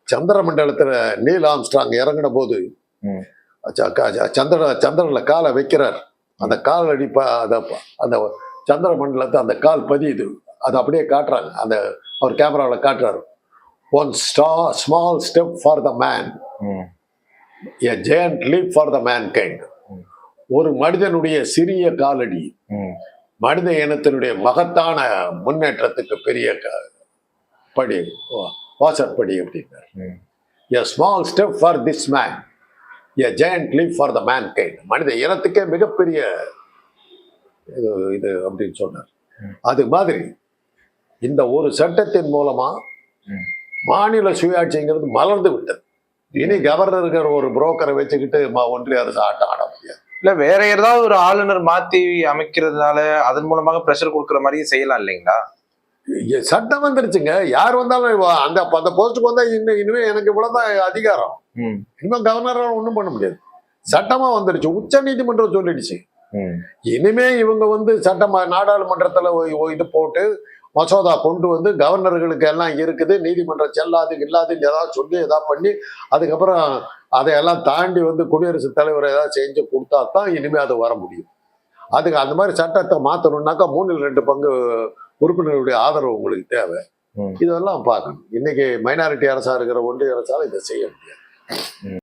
சந்திர மண்டலத்துல Neil Armstrong இறங்கின போது சந்திரன்ல காலை வைக்கிறார். அந்த கால் அடிப்ப அந்த சந்திர மண்டலத்தை அந்த கால் பதியுது. அதை அப்படியே காட்டுறாங்க. அந்த அவர் கேமராவில் காட்டுறாரு. One small step for the man, a giant leaf for the man kind. ஒரு மனிதனுடைய சிறிய காலடி மனித இனத்தினுடைய மகத்தான முன்னேற்றத்துக்கு பெரிய படி, வாசற்படி அப்படின்னார். A small step for this man, a giant leaf for the man kind. மனித இனத்துக்கே மிகப்பெரிய இது அப்படின்னு சொன்னார். அது மாதிரி இந்த ஒரு சட்டத்தின் மூலமா மாநில சுயாட்சிங்கிறது மலர்ந்து விட்டது. இனி கவர்னருங்கிற ஒரு புரோக்கரை வச்சுக்கிட்டு ஒன்றிய அரசு ஆட்டம் ஆட முடியாது. இல்ல வேற ஏதாவது ஒரு ஆளுநர் மாத்தி அமைக்கிறதுனால அதன் மூலமாக பிரஷர் கொடுக்குற மாதிரியும் செய்யலாம் இல்லைங்களா? சட்டம் வந்துருச்சுங்க. யார் வந்தாலும் அந்த போஸ்டுக்கு வந்தா இனிமே எனக்கு இவ்வளவுதான் அதிகாரம். இனிமே கவர்னரால் ஒண்ணும் பண்ண முடியாது. சட்டமா வந்துருச்சு. உச்ச நீதிமன்றம் சொல்லிடுச்சு. இனிமே இவங்க சட்டமா நாடாளுமன்றத்துல இது போட்டு மசோதா கொண்டு வந்து கவர்னர்களுக்கு எல்லாம் இருக்குது, நீதிமன்றம் செல்லாது இல்லாதுன்னு ஏதாவது சொல்லி ஏதாவது பண்ணி அதுக்கப்புறம் அதையெல்லாம் தாண்டி குடியரசுத் தலைவர் ஏதாவது செஞ்சு கொடுத்தா தான் இனிமே அது வர முடியும். அதுக்கு அந்த மாதிரி சட்டத்தை மாற்றணும்னாக்கா 3/2 பங்கு உறுப்பினர்களுடைய ஆதரவு உங்களுக்கு தேவை. இதெல்லாம் பார்க்கணும். இன்னைக்கு மைனாரிட்டி அரசா இருக்கிற ஒன்றிய அரசால இதை செய்ய முடியாது.